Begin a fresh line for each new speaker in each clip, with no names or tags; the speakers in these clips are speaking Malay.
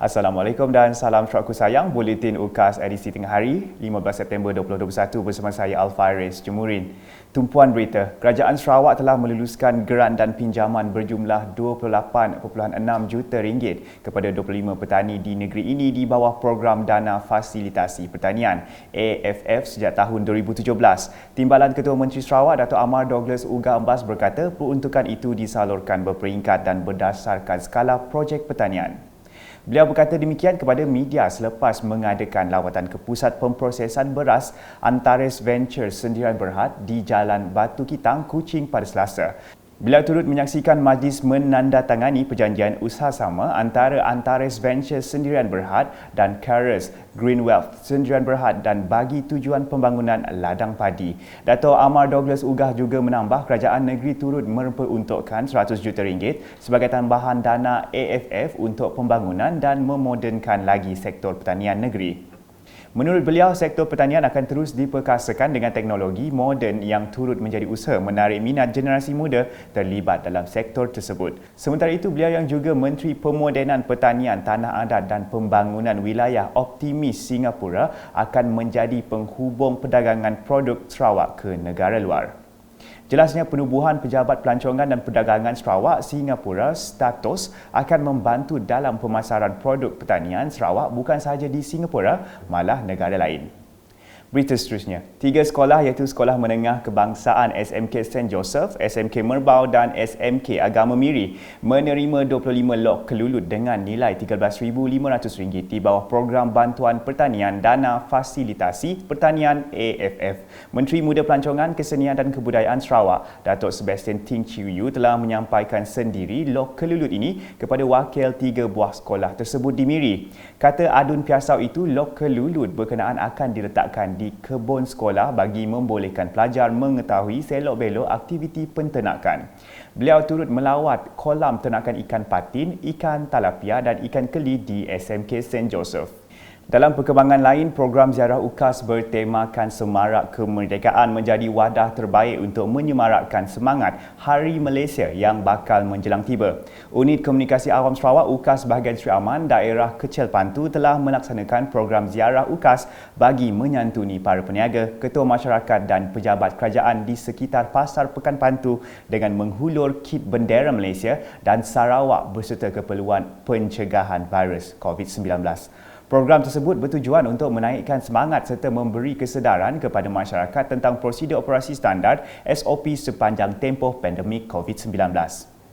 Assalamualaikum dan salam syurga sayang. Buletin UKAS edisi tengah hari 15 September 2021 bersama saya Alfaris Jemurin. Tumpuan berita, Kerajaan Sarawak telah meluluskan geran dan pinjaman berjumlah 28.6 juta ringgit kepada 25 petani di negeri ini di bawah program Dana Fasilitasi Pertanian AFF sejak tahun 2017. Timbalan Ketua Menteri Sarawak Dato' Amar Douglas Uga Ambas berkata peruntukan itu disalurkan berperingkat dan berdasarkan skala projek pertanian. Beliau berkata demikian kepada media selepas mengadakan lawatan ke Pusat Pemprosesan Beras Antares Ventures Sendirian Berhad di Jalan Batu Kitang, Kuching pada Selasa. Beliau turut menyaksikan majlis menandatangani perjanjian usaha sama antara Antares Ventures Sendirian Berhad dan Caris Green Wealth Sendirian Berhad dan bagi tujuan pembangunan ladang padi. Dato' Amar Douglas Ugah juga menambah kerajaan negeri turut memperuntukkan 100 juta ringgit sebagai tambahan dana AFF untuk pembangunan dan memodernkan lagi sektor pertanian negeri. Menurut beliau, sektor pertanian akan terus diperkasakan dengan teknologi moden yang turut menjadi usaha menarik minat generasi muda terlibat dalam sektor tersebut. Sementara itu, beliau yang juga Menteri Pemodenan Pertanian, Tanah Adat dan Pembangunan Wilayah optimis Singapura akan menjadi penghubung perdagangan produk Sarawak ke negara luar. Jelasnya penubuhan Pejabat Pelancongan dan Perdagangan Sarawak Singapura status akan membantu dalam pemasaran produk pertanian Sarawak bukan sahaja di Singapura, malah negara lain. Berita seterusnya, 3 sekolah iaitu Sekolah Menengah Kebangsaan SMK St. Joseph, SMK Merbau dan SMK Agama Miri menerima 25 log kelulut dengan nilai RM13,500 di bawah program bantuan pertanian Dana Fasilitasi Pertanian AFF. Menteri Muda Pelancongan, Kesenian dan Kebudayaan Sarawak, Datuk Sebastian Ting Chiu Yu telah menyampaikan sendiri log kelulut ini kepada wakil 3 buah sekolah tersebut di Miri. Kata adun piasau itu, log kelulut berkenaan akan diletakkan di kebun sekolah bagi membolehkan pelajar mengetahui selok-belok aktiviti penternakan. Beliau turut melawat kolam ternakan ikan patin, ikan talapia dan ikan keli di SMK St. Joseph. Dalam perkembangan lain, program ziarah UKAS bertemakan Semarak Kemerdekaan menjadi wadah terbaik untuk menyemarakkan semangat Hari Malaysia yang bakal menjelang tiba. Unit Komunikasi Awam Sarawak UKAS bahagian Sri Aman, Daerah Kecil Pantu telah melaksanakan program ziarah UKAS bagi menyantuni para peniaga, ketua masyarakat dan pejabat kerajaan di sekitar Pasar Pekan Pantu dengan menghulur kit bendera Malaysia dan Sarawak berserta keperluan pencegahan virus COVID-19. Program tersebut bertujuan untuk menaikkan semangat serta memberi kesedaran kepada masyarakat tentang prosedur operasi standard SOP sepanjang tempoh pandemik COVID-19.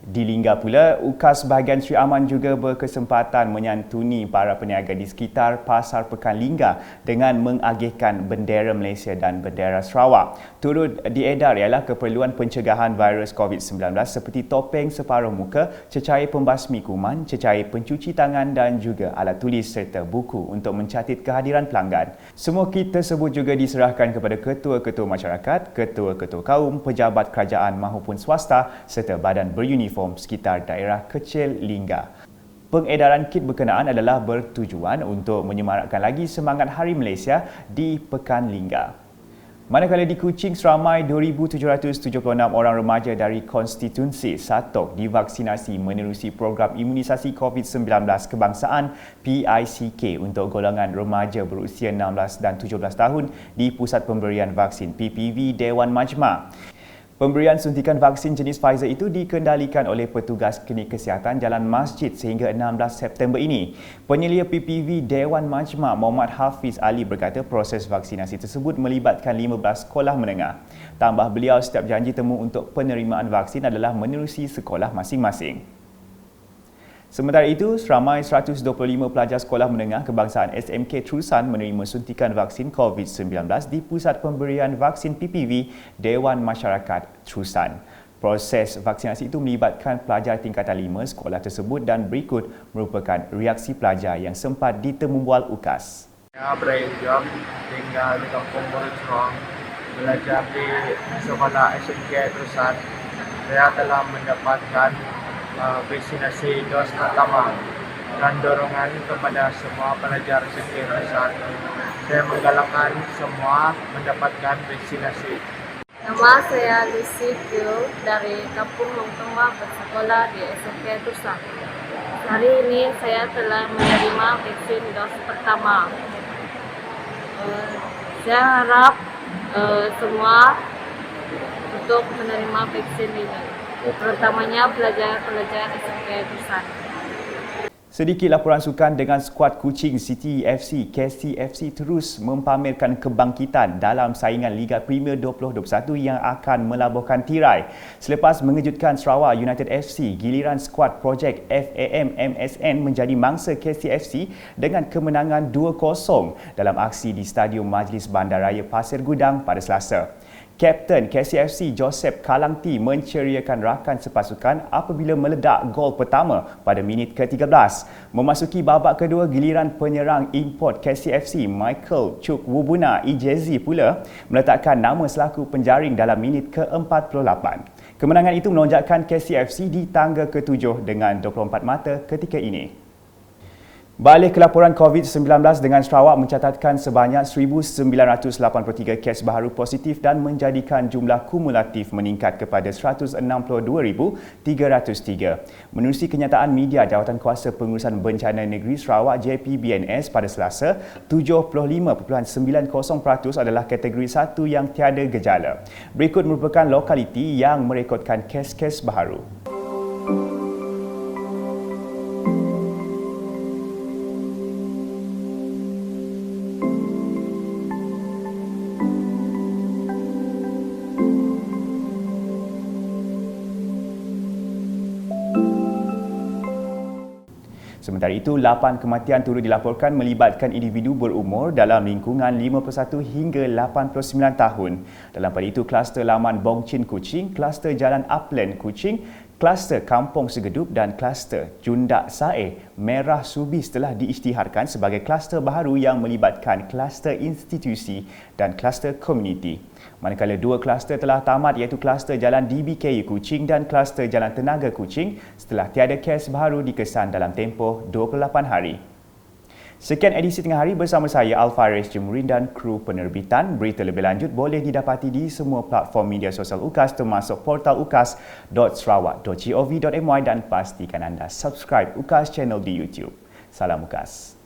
Di Lingga pula, UKAS bahagian Sri Aman juga berkesempatan menyantuni para peniaga di sekitar Pasar Pekan Lingga dengan mengagihkan bendera Malaysia dan bendera Sarawak. Turut diedar ialah keperluan pencegahan virus COVID-19 seperti topeng separuh muka, cecair pembasmi kuman, cecair pencuci tangan dan juga alat tulis serta buku untuk mencatat kehadiran pelanggan. Semua kit tersebut juga diserahkan kepada ketua-ketua masyarakat, ketua-ketua kaum, pejabat kerajaan maupun swasta serta badan beruniform sekitar daerah kecil Lingga. Pengedaran kit berkenaan adalah bertujuan untuk menyemarakkan lagi semangat Hari Malaysia di Pekan Lingga. Manakala di Kuching, seramai 2,776 orang remaja dari konstituensi Satok divaksinasi menerusi program imunisasi COVID-19 kebangsaan PICK untuk golongan remaja berusia 16 dan 17 tahun di Pusat Pemberian Vaksin PPV Dewan Majma'. Pemberian suntikan vaksin jenis Pfizer itu dikendalikan oleh petugas klinik kesihatan Jalan Masjid sehingga 16 September ini. Penyelia PPV Dewan Majma' Muhammad Hafiz Ali berkata proses vaksinasi tersebut melibatkan 15 sekolah menengah. Tambah beliau, setiap janji temu untuk penerimaan vaksin adalah menerusi sekolah masing-masing. Sementara itu, seramai 125 pelajar sekolah menengah kebangsaan SMK Terusan menerima suntikan vaksin COVID-19 di Pusat Pemberian Vaksin PPV Dewan Masyarakat Terusan. Proses vaksinasi itu melibatkan pelajar tingkatan 5 sekolah tersebut dan berikut merupakan reaksi pelajar yang sempat ditemumbual UKAS.
Saya Ibrahim Jom, tinggal di Kampung Borong, belajar di sekolah SMK Terusan. Saya telah mendapatkan vaksinasi dos pertama dan dorongan kepada semua pelajar SMK Terusan. Saya menggalakkan semua mendapatkan vaksinasi.
Nama saya Lucy Kyo dari Kampung Longtongwa bersekolah di SMK Terusan. Hari ini saya telah menerima vaksin dos pertama. Saya harap semua untuk menerima vaksin ini, terutamanya pelajar-pelajar SMK Tusan.
Sedikit laporan sukan dengan skuad Kuching City FC, KCFC terus mempamerkan kebangkitan dalam saingan Liga Premier 2021 yang akan melabuhkan tirai. Selepas mengejutkan Sarawak United FC, giliran skuad projek FAM MSN menjadi mangsa KCFC dengan kemenangan 2-0 dalam aksi di Stadium Majlis Bandaraya Pasir Gudang pada Selasa. Kapten KCFC Joseph Kalangti menceriakan rakan sepasukan apabila meledak gol pertama pada minit ke-13. Memasuki babak kedua, giliran penyerang import KCFC Michael Chuk Wubuna Ijezi pula meletakkan nama selaku penjaring dalam minit ke-48. Kemenangan itu melonjakkan KCFC di tangga ke-7 dengan 24 mata ketika ini. Balik ke laporan COVID-19 dengan Sarawak mencatatkan sebanyak 1,983 kes baharu positif dan menjadikan jumlah kumulatif meningkat kepada 162,303. Menerusi kenyataan media Jawatankuasa Pengurusan Bencana Negeri Sarawak JPBNS pada Selasa, 75.90% adalah kategori 1 yang tiada gejala. Berikut merupakan lokaliti yang merekodkan kes-kes baharu. Sementara itu, 8 kematian turut dilaporkan melibatkan individu berumur dalam lingkungan 51 hingga 89 tahun. Dalam pada itu, kluster Laman Bong Chin Kuching, kluster Jalan Upland Kuching, kluster Kampung Segedup dan kluster Jundak Sae Merah Subis telah diisytiharkan sebagai kluster baharu yang melibatkan kluster institusi dan kluster komuniti. Manakala 2 kluster telah tamat iaitu kluster Jalan DBKU Kuching dan kluster Jalan Tenaga Kuching setelah tiada kes baharu dikesan dalam tempoh 28 hari. Sekian edisi Tengah Hari bersama saya Alfaris Jemurin dan kru penerbitan. Berita lebih lanjut boleh didapati di semua platform media sosial UKAS termasuk portal ukas.sarawak.gov.my dan pastikan anda subscribe UKAS channel di YouTube. Salam UKAS.